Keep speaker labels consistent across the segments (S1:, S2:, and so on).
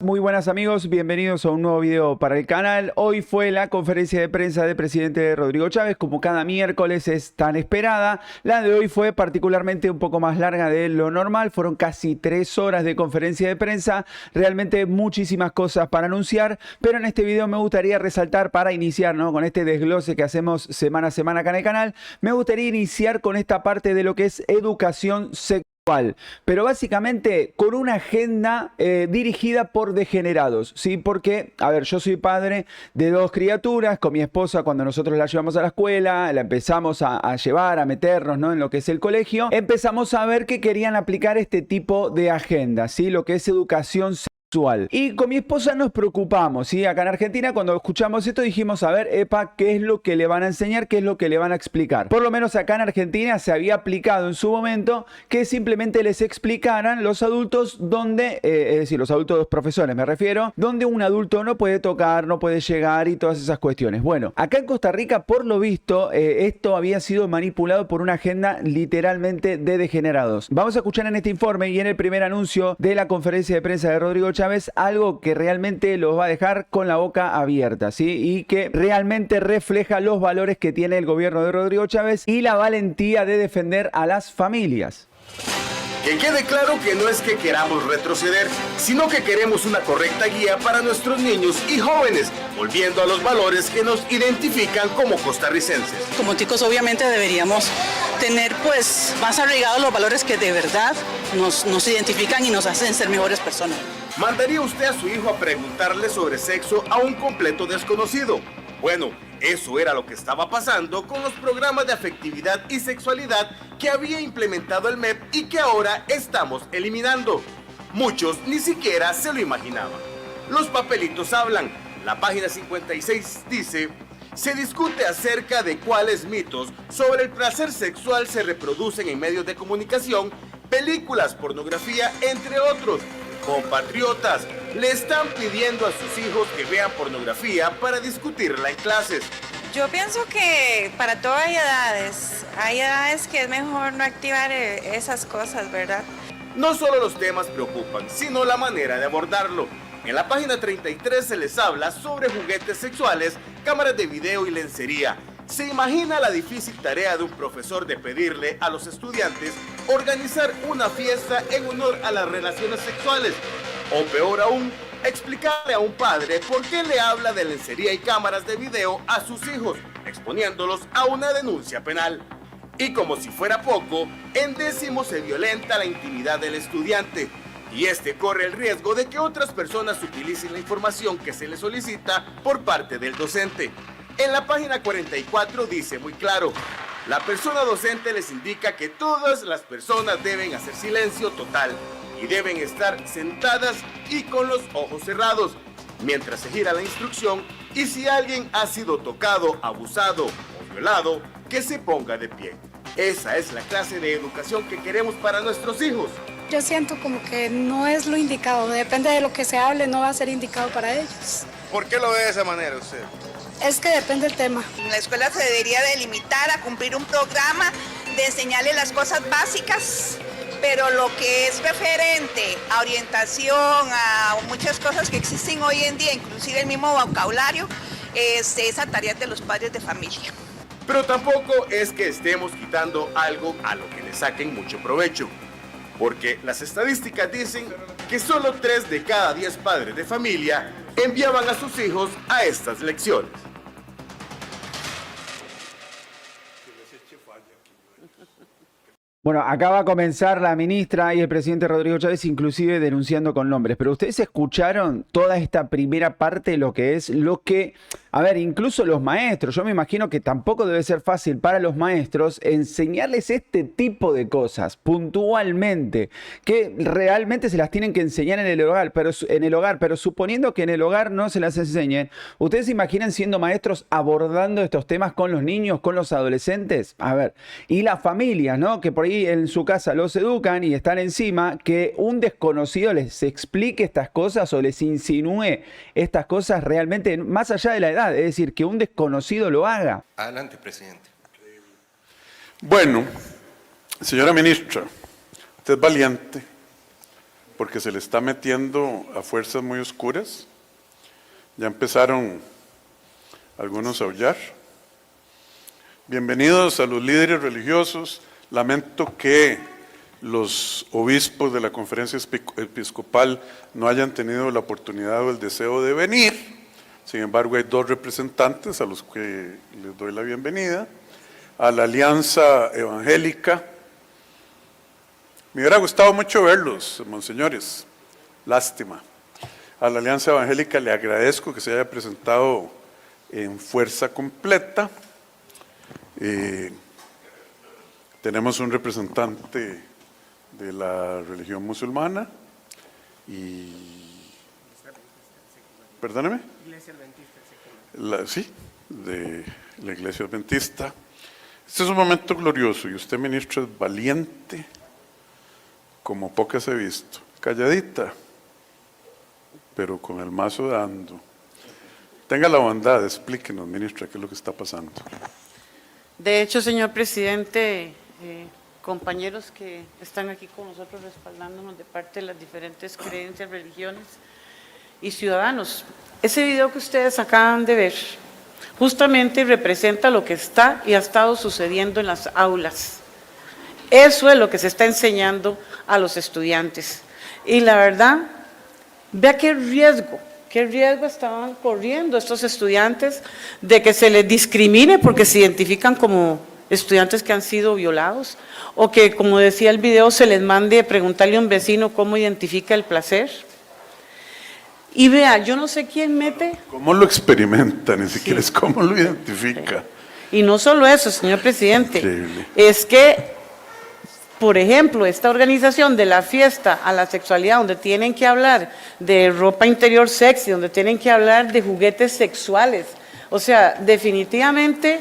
S1: Muy buenas amigos, bienvenidos a un nuevo video para el canal. Hoy fue la conferencia de prensa del presidente Rodrigo Chávez, como cada miércoles es tan esperada. La de hoy fue particularmente un poco más larga de lo normal, fueron casi 3 horas de conferencia de prensa, realmente muchísimas cosas para anunciar, pero en este video me gustaría resaltar para iniciar, ¿no?, con este desglose que hacemos semana a semana acá en el canal, me gustaría iniciar con esta parte de lo que es educación sexual. Pero básicamente con una agenda dirigida por degenerados, ¿sí? Porque, a ver, yo soy padre de 2 criaturas, con mi esposa cuando nosotros la llevamos a la escuela, la empezamos a llevar, a meternos, ¿no?, en lo que es el colegio, empezamos a ver que querían aplicar este tipo de agenda, ¿sí? Lo que es educación sexual. Y con mi esposa nos preocupamos, ¿sí? Acá en Argentina cuando escuchamos esto dijimos, a ver, epa, ¿qué es lo que le van a enseñar? ¿Qué es lo que le van a explicar? Por lo menos acá en Argentina se había aplicado en su momento que simplemente les explicaran los adultos donde, es decir, los adultos profesores me refiero, donde un adulto no puede tocar, no puede llegar y todas esas cuestiones. Bueno, acá en Costa Rica, por lo visto, esto había sido manipulado por una agenda literalmente de degenerados. Vamos a escuchar en este informe y en el primer anuncio de la conferencia de prensa de Rodrigo Chávez algo que realmente los va a dejar con la boca abierta, ¿sí? Y que realmente refleja los valores que tiene el gobierno de Rodrigo Chávez y la valentía de defender a las familias.
S2: Que quede claro que no es que queramos retroceder, sino que queremos una correcta guía para nuestros niños y jóvenes, volviendo a los valores que nos identifican como costarricenses.
S3: Como ticos obviamente deberíamos tener pues más arraigados los valores que de verdad nos identifican y nos hacen ser mejores personas.
S2: ¿Mandaría usted a su hijo a preguntarle sobre sexo a un completo desconocido? Bueno, eso era lo que estaba pasando con los programas de afectividad y sexualidad que había implementado el MEP y que ahora estamos eliminando. Muchos ni siquiera se lo imaginaban. Los papelitos hablan. La página 56 dice: se discute acerca de cuáles mitos sobre el placer sexual se reproducen en medios de comunicación, películas, pornografía, entre otros. Compatriotas le están pidiendo a sus hijos que vean pornografía para discutirla en clases.
S4: Yo pienso que para todo hay edades que es mejor no activar esas cosas, ¿verdad?
S2: No solo los temas preocupan, sino la manera de abordarlo. En la página 33 se les habla sobre juguetes sexuales, cámaras de video y lencería. ¿Se imagina la difícil tarea de un profesor de pedirle a los estudiantes organizar una fiesta en honor a las relaciones sexuales? O peor aún, explicarle a un padre por qué le habla de lencería y cámaras de video a sus hijos, exponiéndolos a una denuncia penal. Y como si fuera poco, en décimo se violenta la intimidad del estudiante. Y este corre el riesgo de que otras personas utilicen la información que se le solicita por parte del docente. En la página 44 dice muy claro: la persona docente les indica que todas las personas deben hacer silencio total y deben estar sentadas y con los ojos cerrados mientras se gira la instrucción, y si alguien ha sido tocado, abusado o violado, que se ponga de pie. Esa es la clase de educación que queremos para nuestros hijos.
S5: Yo siento como que no es lo indicado, depende de lo que se hable, no va a ser indicado para ellos.
S2: ¿Por qué lo ve de esa manera usted?
S5: Es que depende del tema.
S6: La escuela se debería de limitar a cumplir un programa, de enseñarle las cosas básicas, pero lo que es referente a orientación, a muchas cosas que existen hoy en día, inclusive el mismo vocabulario, esa tarea de los padres de familia.
S2: Pero tampoco es que estemos quitando algo a lo que le saquen mucho provecho, porque las estadísticas dicen que solo 3 de cada 10 padres de familia enviaban a sus hijos a estas lecciones.
S1: Bueno, acá va a comenzar la ministra y el presidente Rodrigo Chávez inclusive denunciando con nombres, pero ustedes escucharon toda esta primera parte de lo que es, lo que, a ver, incluso los maestros, yo me imagino que tampoco debe ser fácil para los maestros enseñarles este tipo de cosas puntualmente, que realmente se las tienen que enseñar en el hogar, pero suponiendo que en el hogar no se las enseñen, ¿ustedes se imaginan siendo maestros abordando estos temas con los niños, con los adolescentes? A ver, y las familias, ¿no?, que por ahí en su casa los educan y están encima, que un desconocido les explique estas cosas o les insinúe estas cosas realmente más allá de la edad, es decir, que un desconocido lo haga.
S7: Adelante, presidente.
S8: Bueno, señora ministra, usted es valiente,
S7: porque se le está metiendo a fuerzas muy oscuras. Ya empezaron algunos a aullar. Bienvenidos a los líderes religiosos. Lamento que los obispos de la conferencia episcopal no hayan tenido la oportunidad o el deseo de venir. Sin embargo, hay 2 representantes a los que les doy la bienvenida. A la Alianza Evangélica. Me hubiera gustado mucho verlos, monseñores. Lástima. A la Alianza Evangélica le agradezco que se haya presentado en fuerza completa. Tenemos un representante de la religión musulmana y... Perdóneme. Sí, de la Iglesia Adventista. Este es un momento glorioso y usted, ministro, es valiente como pocas he visto. Calladita, pero con el mazo dando. Tenga la bondad, explíquenos, ministra, qué es lo que está pasando.
S8: De hecho, señor presidente, compañeros que están aquí con nosotros respaldándonos de parte de las diferentes creencias, religiones y ciudadanos, ese video que ustedes acaban de ver justamente representa lo que está y ha estado sucediendo en las aulas. Eso es lo que se está enseñando a los estudiantes. Y la verdad, vea qué riesgo estaban corriendo estos estudiantes de que se les discrimine porque se identifican como estudiantes que han sido violados, o que, como decía el video, se les mande preguntarle a un vecino cómo identifica el placer. Y vea, yo no sé quién mete...
S7: ¿Cómo lo experimenta? Ni siquiera es cómo lo identifica.
S8: Y no solo eso, señor presidente,
S7: Increíble.
S8: es que, por ejemplo, esta organización de la fiesta a la sexualidad, donde tienen que hablar de ropa interior sexy, donde tienen que hablar de juguetes sexuales, o sea, definitivamente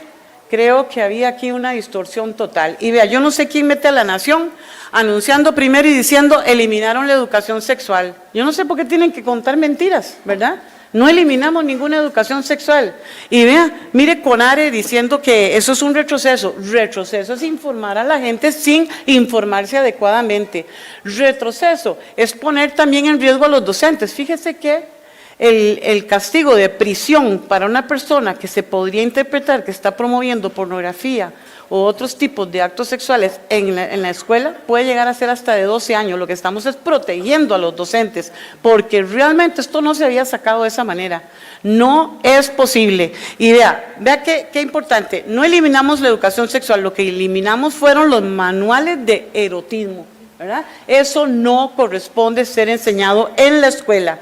S8: creo que había aquí una distorsión total. Y vea, yo no sé quién mete a La Nación anunciando primero y diciendo eliminaron la educación sexual. Yo no sé por qué tienen que contar mentiras, ¿verdad? No eliminamos ninguna educación sexual. Y vea, mire Conare diciendo que eso es un retroceso. Retroceso es informar a la gente sin informarse adecuadamente. Retroceso es poner también en riesgo a los docentes. Fíjese que el castigo de prisión para una persona que se podría interpretar que está promoviendo pornografía o otros tipos de actos sexuales en la escuela puede llegar a ser hasta de 12 años. Lo que estamos es protegiendo a los docentes, porque realmente esto no se había sacado de esa manera. No es posible. Y vea qué importante, no eliminamos la educación sexual, lo que eliminamos fueron los manuales de erotismo, ¿verdad? Eso no corresponde ser enseñado en la escuela.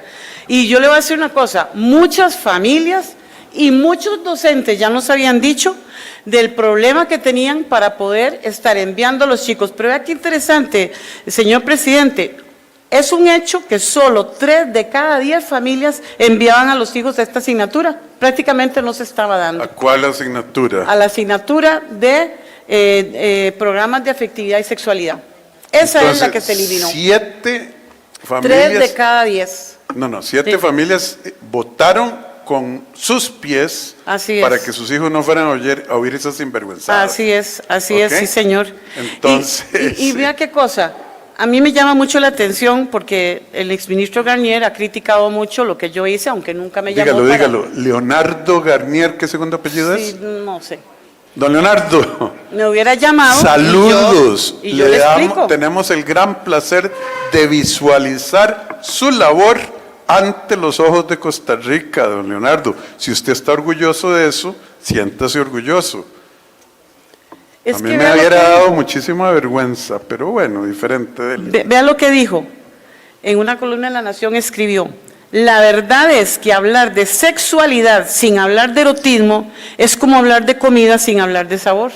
S8: Y yo le voy a decir una cosa, muchas familias y muchos docentes ya nos habían dicho del problema que tenían para poder estar enviando a los chicos. Pero vea qué interesante, señor presidente, es un hecho que solo 3 de cada 10 familias enviaban a los hijos a esta asignatura. Prácticamente no se estaba dando.
S7: ¿A cuál asignatura?
S8: A la asignatura de programas de afectividad y sexualidad. Esa
S7: Entonces,
S8: es la que se eliminó.
S7: 7 familias...
S8: 3 de cada 10.
S7: No, 7
S8: Sí.
S7: familias votaron con sus pies
S8: Así es.
S7: para que sus hijos no fueran a oír esas sinvergüenzadas.
S8: Así es,
S7: ¿Ok?
S8: sí señor.
S7: Entonces...
S8: Y vea qué cosa, a mí me llama mucho la atención porque el exministro Garnier ha criticado mucho lo que yo hice, aunque nunca me llamó para...
S7: Dígalo. Leonardo Garnier, ¿qué segundo apellido
S8: Sí,
S7: es?
S8: no sé.
S7: Don Leonardo.
S8: Me hubiera llamado.
S7: Saludos.
S8: Y yo le explico.
S7: Tenemos el gran placer de visualizar su labor ante los ojos de Costa Rica, don Leonardo. Si usted está orgulloso de eso, siéntase orgulloso.
S8: Es
S7: A mí
S8: que
S7: me
S8: vea lo
S7: hubiera
S8: que
S7: dado
S8: dijo.
S7: muchísima vergüenza, pero bueno, diferente de él.
S8: Vea lo que dijo. En una columna de La Nación escribió: la verdad es que hablar de sexualidad sin hablar de erotismo es como hablar de comida sin hablar de sabor.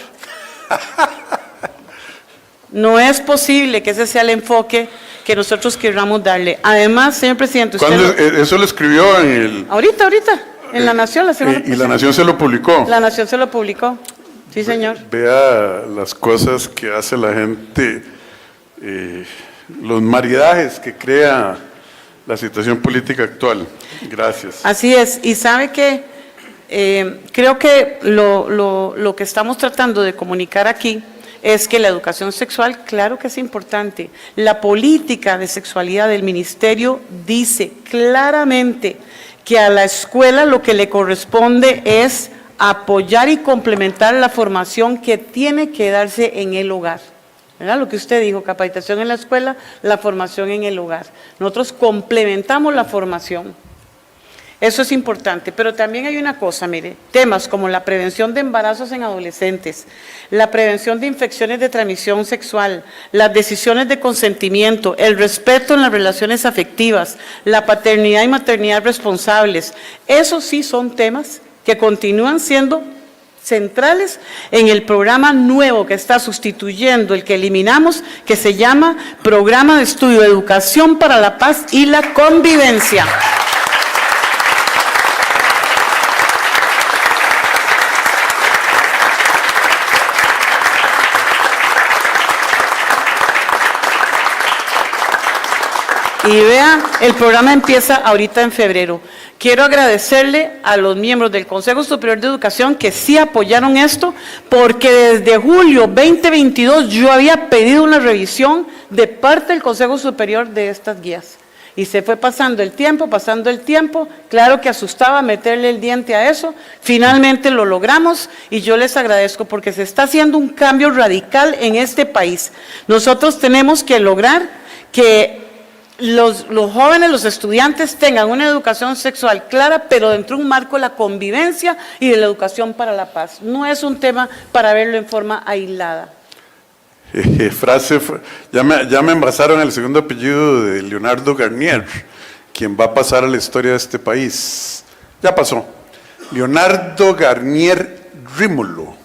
S8: No es posible que ese sea el enfoque que nosotros queramos darle. Además, señor presidente, usted...
S7: ¿Cuándo eso lo escribió en el...?
S8: Ahorita, en La Nación. La semana
S7: Y La Nación se lo publicó.
S8: La Nación se lo publicó. Sí, señor.
S7: Vea las cosas que hace la gente, los maridajes que crea la situación política actual. Gracias.
S8: Así es. Y sabe que creo que lo que estamos tratando de comunicar aquí es que la educación sexual, claro que es importante. La política de sexualidad del ministerio dice claramente que a la escuela lo que le corresponde es apoyar y complementar la formación que tiene que darse en el hogar. ¿Verdad? Lo que usted dijo, capacitación en la escuela, la formación en el hogar. Nosotros complementamos la formación. Eso es importante, pero también hay una cosa, mire, temas como la prevención de embarazos en adolescentes, la prevención de infecciones de transmisión sexual, las decisiones de consentimiento, el respeto en las relaciones afectivas, la paternidad y maternidad responsables, esos sí son temas que continúan siendo centrales en el programa nuevo que está sustituyendo el que eliminamos, que se llama Programa de Estudio de Educación para la Paz y la Convivencia. Y vea, el programa empieza ahorita en febrero. Quiero agradecerle a los miembros del Consejo Superior de Educación que sí apoyaron esto, porque desde julio 2022 yo había pedido una revisión de parte del Consejo Superior de estas guías. Y se fue pasando el tiempo, claro que asustaba meterle el diente a eso, finalmente lo logramos y yo les agradezco porque se está haciendo un cambio radical en este país. Nosotros tenemos que lograr que los jóvenes, los estudiantes tengan una educación sexual clara, pero dentro de un marco de la convivencia y de la educación para la paz. No es un tema para verlo en forma aislada.
S7: Ya me envasaron el segundo apellido de Leonardo Garnier, quien va a pasar a la historia de este país. Ya pasó. Leonardo Garnier Rímolo,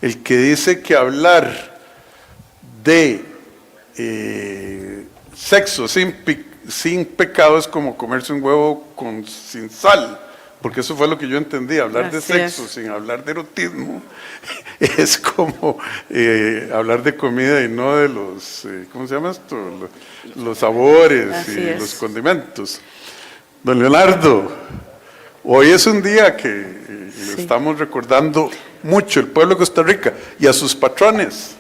S7: el que dice que hablar de sexo sin pecado es como comerse un huevo sin sal, porque eso fue lo que yo entendí. Hablar de sexo sin hablar de erotismo es como hablar de comida y no de los, ¿cómo se llama esto? Los sabores y los condimentos. Don Leonardo, hoy es un día que le estamos recordando mucho, el pueblo de Costa Rica y a sus patrones,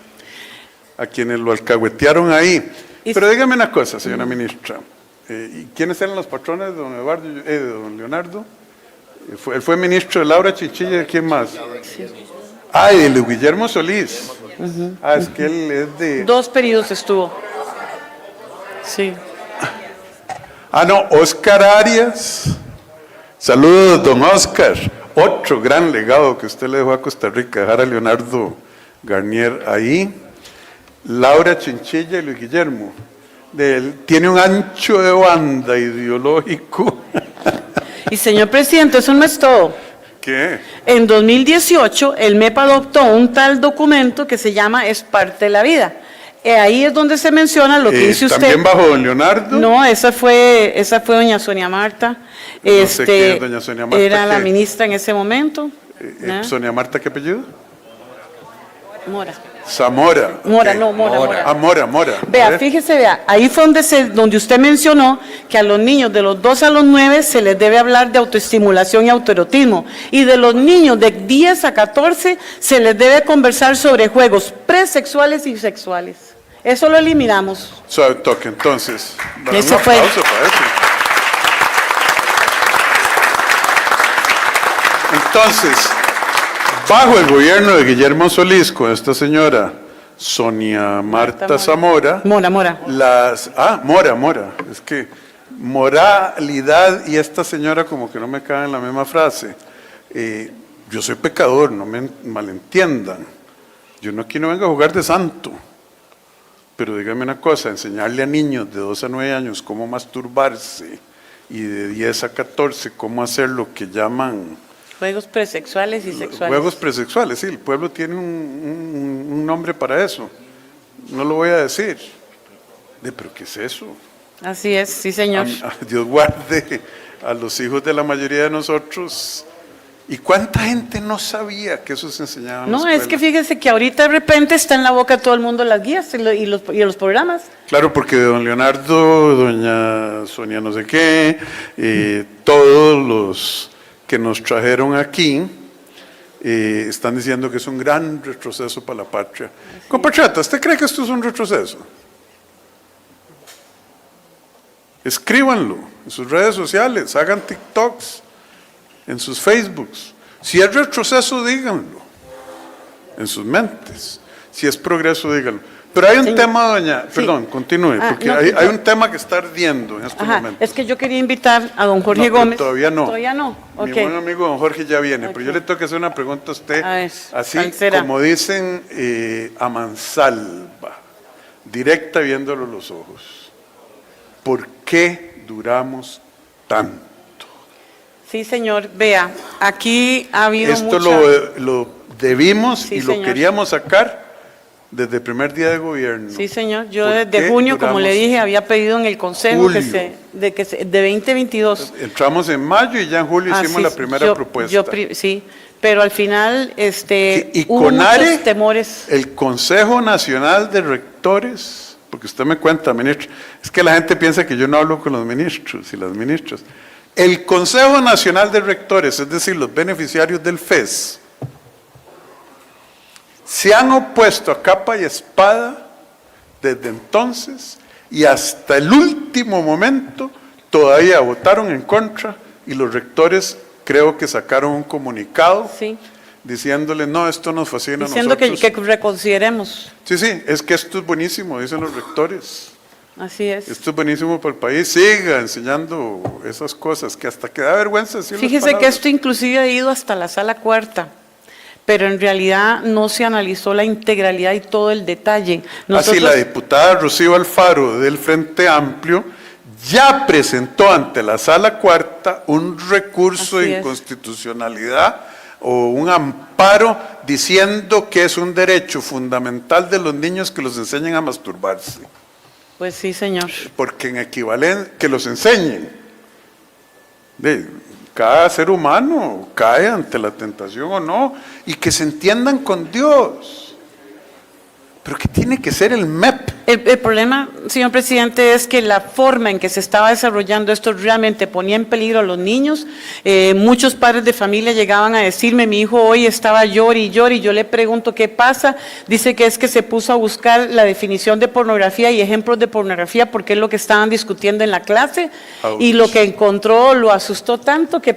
S7: a quienes lo alcahuetearon ahí. Pero dígame una cosa, señora ministra, ¿quiénes eran los patrones de don Eduardo, de don Leonardo? Él fue ministro de Laura Chinchilla, ¿de quién más? Sí. Ah, y de Luis Guillermo Solís. Es que él es de...
S8: 2 periodos estuvo. Sí.
S7: No, Oscar Arias. Saludos, don Oscar. Otro gran legado que usted le dejó a Costa Rica, dejar a Leonardo Garnier ahí. Laura Chinchilla y Luis Guillermo. Tiene un ancho de banda ideológico.
S8: Y señor presidente, eso no es todo.
S7: ¿Qué?
S8: En 2018, el MEP adoptó un tal documento que se llama Es parte de la vida. Ahí es donde se menciona lo que dice usted.
S7: ¿También bajo don Leonardo?
S8: No, esa fue doña Sonia Marta.
S7: No sé quién es doña Sonia Marta.
S8: Era la ministra en ese momento.
S7: ¿Sonia Marta qué apellido?
S8: Mora.
S7: Zamora.
S8: Mora, okay. No, Mora.
S7: Mora.
S8: Vea, fíjese, ahí fue donde usted mencionó que a los niños de los 2 a los 9 se les debe hablar de autoestimulación y autoerotismo. Y de los niños de 10 a 14 se les debe conversar sobre juegos presexuales y sexuales. Eso lo eliminamos.
S7: Suave toque, entonces.
S8: Eso fue.
S7: Para eso. Entonces, bajo el gobierno de Guillermo Solís, con esta señora Sonia Marta Zamora.
S8: Mora.
S7: Mora. Es que moralidad y esta señora como que no me caben en la misma frase. Yo soy pecador, no me malentiendan. Yo aquí no vengo a jugar de santo. Pero dígame una cosa, enseñarle a niños de 2 a 9 años cómo masturbarse y de 10 a 14 cómo hacer lo que llaman...
S8: Juegos presexuales y sexuales.
S7: Juegos presexuales, sí, el pueblo tiene un nombre para eso. No lo voy a decir. ¿Pero qué es eso?
S8: Así es, sí, señor.
S7: Dios guarde a los hijos de la mayoría de nosotros. ¿Y cuánta gente no sabía que eso se enseñaba en la escuela?
S8: Es que fíjese que ahorita de repente está en la boca de todo el mundo las guías y los programas.
S7: Claro, porque de don Leonardo, doña Sonia no sé qué, todos los que nos trajeron aquí, están diciendo que es un gran retroceso para la patria. Compatriota, ¿usted cree que esto es un retroceso? Escríbanlo en sus redes sociales, hagan TikToks, en sus Facebooks. Si es retroceso, díganlo en sus mentes. Si es progreso, díganlo. Pero hay un tema, doña, perdón, continúe, porque
S8: no,
S7: hay un tema que está ardiendo en estos momentos.
S8: Es que yo quería invitar a don Jorge Gómez.
S7: Todavía no.
S8: Todavía no.
S7: Mi
S8: Okay.
S7: buen amigo don Jorge ya viene, pero yo le tengo que hacer una pregunta a usted,
S8: A ver,
S7: así
S8: ¿cuál será?
S7: como dicen a mansalva, directa viéndolo a los ojos. ¿Por qué duramos tanto?
S8: Sí, señor. Vea, aquí ha habido
S7: Esto
S8: mucha...
S7: lo debimos
S8: Sí,
S7: y lo
S8: señor.
S7: queríamos sacar desde el primer día de gobierno.
S8: Sí, señor. Yo
S7: ¿Por
S8: desde
S7: qué
S8: junio, como le
S7: duramos
S8: dije, había pedido en el Consejo
S7: julio?
S8: de 2022.
S7: Entramos en mayo y ya en julio hicimos
S8: Así
S7: la
S8: es,
S7: primera propuesta.
S8: Sí, pero al final
S7: Y
S8: hubo
S7: CONARE,
S8: muchos temores.
S7: el Consejo Nacional de Rectores, porque usted me cuenta, ministro, es que la gente piensa que yo no hablo con los ministros y las ministras. El Consejo Nacional de Rectores, es decir, los beneficiarios del FES, se han opuesto a capa y espada desde entonces y hasta el último momento todavía votaron en contra y los rectores creo que sacaron un comunicado
S8: Sí,
S7: diciéndole, no, esto nos fascina
S8: diciendo
S7: a nosotros.
S8: que reconsideremos.
S7: Sí, es que esto es buenísimo, dicen los rectores.
S8: Así es.
S7: Esto es buenísimo para el país, siga enseñando esas cosas, que hasta que da vergüenza decir las
S8: Fíjese que
S7: palabras.
S8: esto inclusive ha ido hasta la sala cuarta, pero en realidad no se analizó la integralidad y todo el detalle.
S7: Así la diputada Rocío Alfaro del Frente Amplio ya presentó ante la sala cuarta un recurso
S8: Así
S7: de
S8: es.
S7: inconstitucionalidad o un amparo diciendo que es un derecho fundamental de los niños que los enseñen a masturbarse.
S8: Pues sí, señor.
S7: Porque en equivalencia, que los enseñen. Cada ser humano cae ante la tentación o no, y que se entiendan con Dios. Pero que tiene que ser el MEP.
S8: El problema, señor presidente, es que la forma en que se estaba desarrollando esto realmente ponía en peligro a los niños. Muchos padres de familia llegaban a decirme, mi hijo hoy estaba llori y llori, y yo le pregunto qué pasa. Dice que es que se puso a buscar la definición de pornografía y ejemplos de pornografía porque es lo que estaban discutiendo en la clase.
S7: Ouch.
S8: Y lo que encontró lo asustó tanto que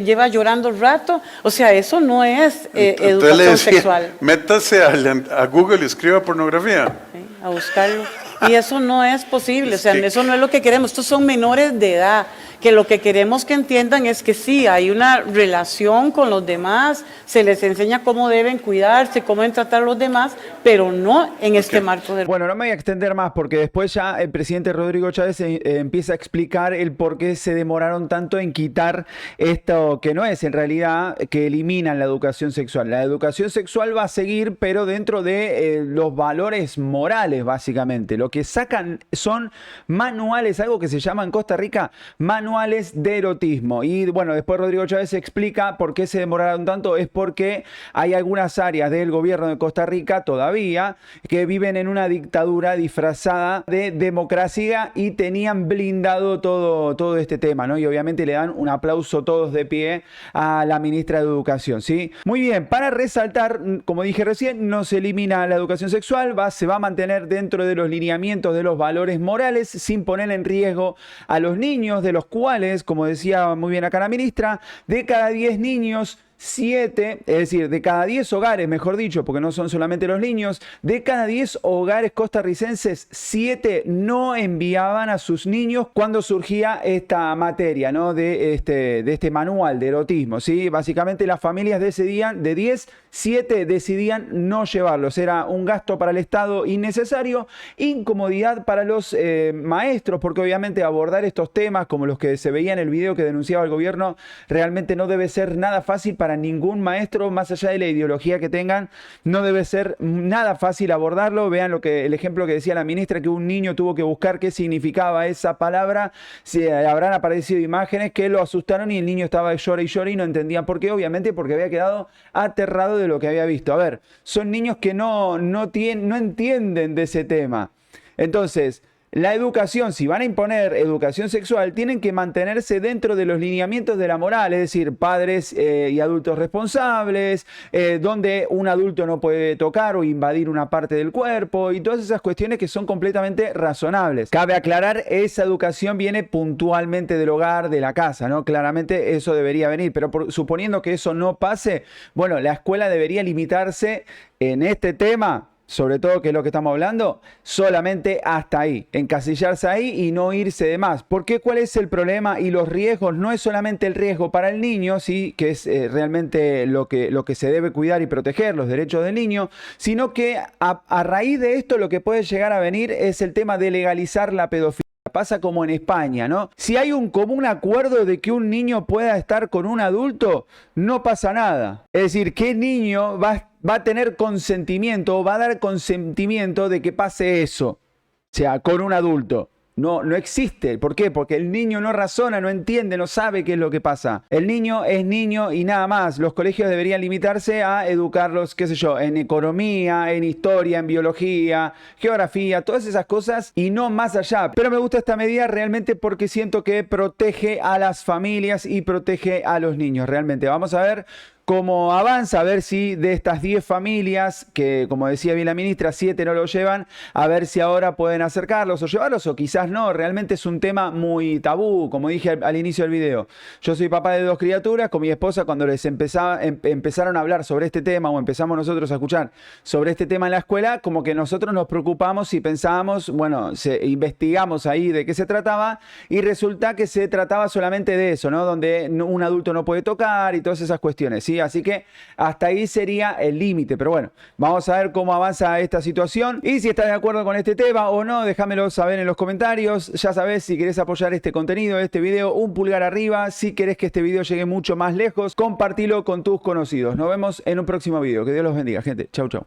S8: lleva llorando rato. O sea, eso no es
S7: Entonces le
S8: educación
S7: decía,
S8: sexual.
S7: métase a Google y escriba pornografía.
S8: ¿Sí? A buscarlo. Y eso no es posible, o sea,
S7: que-
S8: eso no es lo que queremos. Estos son menores de edad, que lo que queremos que entiendan es que sí, hay una relación con los demás, se les enseña cómo deben cuidarse, cómo deben tratar a los demás, pero no en este marco de...
S1: Bueno, no me voy a extender más porque después ya el presidente Rodrigo Chávez empieza a explicar el por qué se demoraron tanto en quitar esto que no es en realidad que eliminan la educación sexual. La educación sexual va a seguir, pero dentro de los valores morales, básicamente. Lo que sacan son manuales, algo que se llama en Costa Rica manuales de erotismo. Y bueno, después Rodrigo Chávez explica por qué se demoraron tanto. Es porque hay algunas áreas del gobierno de Costa Rica todavía que viven en una dictadura disfrazada de democracia y tenían blindado todo este tema, ¿no? Y obviamente le dan un aplauso todos de pie a la ministra de Educación, ¿sí? Muy bien, para resaltar, como dije recién, no se elimina la educación sexual, se va a mantener dentro de los lineamientos de los valores morales sin poner en riesgo a los niños, de los cuales, como decía muy bien acá la ministra, de cada 10 niños, 7, es decir, de cada 10 hogares, mejor dicho, porque no son solamente los niños, de cada 10 hogares costarricenses, 7 no enviaban a sus niños cuando surgía esta materia, ¿no? De este manual de erotismo, ¿sí? Básicamente las familias decidían, de 10, 7 decidían no llevarlos. Era un gasto para el Estado innecesario, incomodidad para los maestros, porque obviamente abordar estos temas, como los que se veía en el video que denunciaba el gobierno, realmente no debe ser nada fácil para ningún maestro, más allá de la ideología que tengan, no debe ser nada fácil abordarlo. Vean el ejemplo que decía la ministra, que un niño tuvo que buscar qué significaba esa palabra. Habrán aparecido imágenes que lo asustaron y el niño estaba llora y no entendían por qué, obviamente porque había quedado aterrado de lo que había visto. A ver, son niños que no entienden de ese tema. Entonces, la educación, si van a imponer educación sexual, tienen que mantenerse dentro de los lineamientos de la moral, es decir, padres y adultos responsables, donde un adulto no puede tocar o invadir una parte del cuerpo y todas esas cuestiones que son completamente razonables. Cabe aclarar, esa educación viene puntualmente del hogar, de la casa, ¿no? Claramente eso debería venir, pero suponiendo que eso no pase, bueno, la escuela debería limitarse en este tema, sobre todo que es lo que estamos hablando, solamente hasta ahí, encasillarse ahí y no irse de más. Porque ¿cuál es el problema y los riesgos? No es solamente el riesgo para el niño, sí, que es realmente lo que se debe cuidar y proteger, los derechos del niño, sino que a raíz de esto lo que puede llegar a venir es el tema de legalizar la pedofilia. Pasa como en España, ¿no? Si hay un común acuerdo de que un niño pueda estar con un adulto, no pasa nada. Es decir, ¿qué niño va a tener consentimiento o va a dar consentimiento de que pase eso? O sea, con un adulto. No existe. ¿Por qué? Porque el niño no razona, no entiende, no sabe qué es lo que pasa. El niño es niño y nada más. Los colegios deberían limitarse a educarlos, qué sé yo, en economía, en historia, en biología, geografía, todas esas cosas y no más allá. Pero me gusta esta medida realmente porque siento que protege a las familias y protege a los niños. Realmente, vamos a ver cómo avanza, a ver si de estas 10 familias, que como decía bien la ministra, 7 no lo llevan, a ver si ahora pueden acercarlos o llevarlos o quizás no. Realmente es un tema muy tabú, como dije al inicio del video. Yo soy papá de 2 criaturas, con mi esposa cuando les empezaron a hablar sobre este tema o empezamos nosotros a escuchar sobre este tema en la escuela, como que nosotros nos preocupamos y pensábamos, bueno, investigamos ahí de qué se trataba y resulta que se trataba solamente de eso, ¿no? Donde un adulto no puede tocar y todas esas cuestiones, ¿sí? Así que hasta ahí sería el límite. Pero bueno, vamos a ver cómo avanza esta situación. Y si estás de acuerdo con este tema o no, déjamelo saber en los comentarios. Ya sabes, si querés apoyar este contenido, este video, un pulgar arriba. Si querés que este video llegue mucho más lejos, compartilo con tus conocidos. Nos vemos en un próximo video. Que Dios los bendiga, gente. Chau, chau.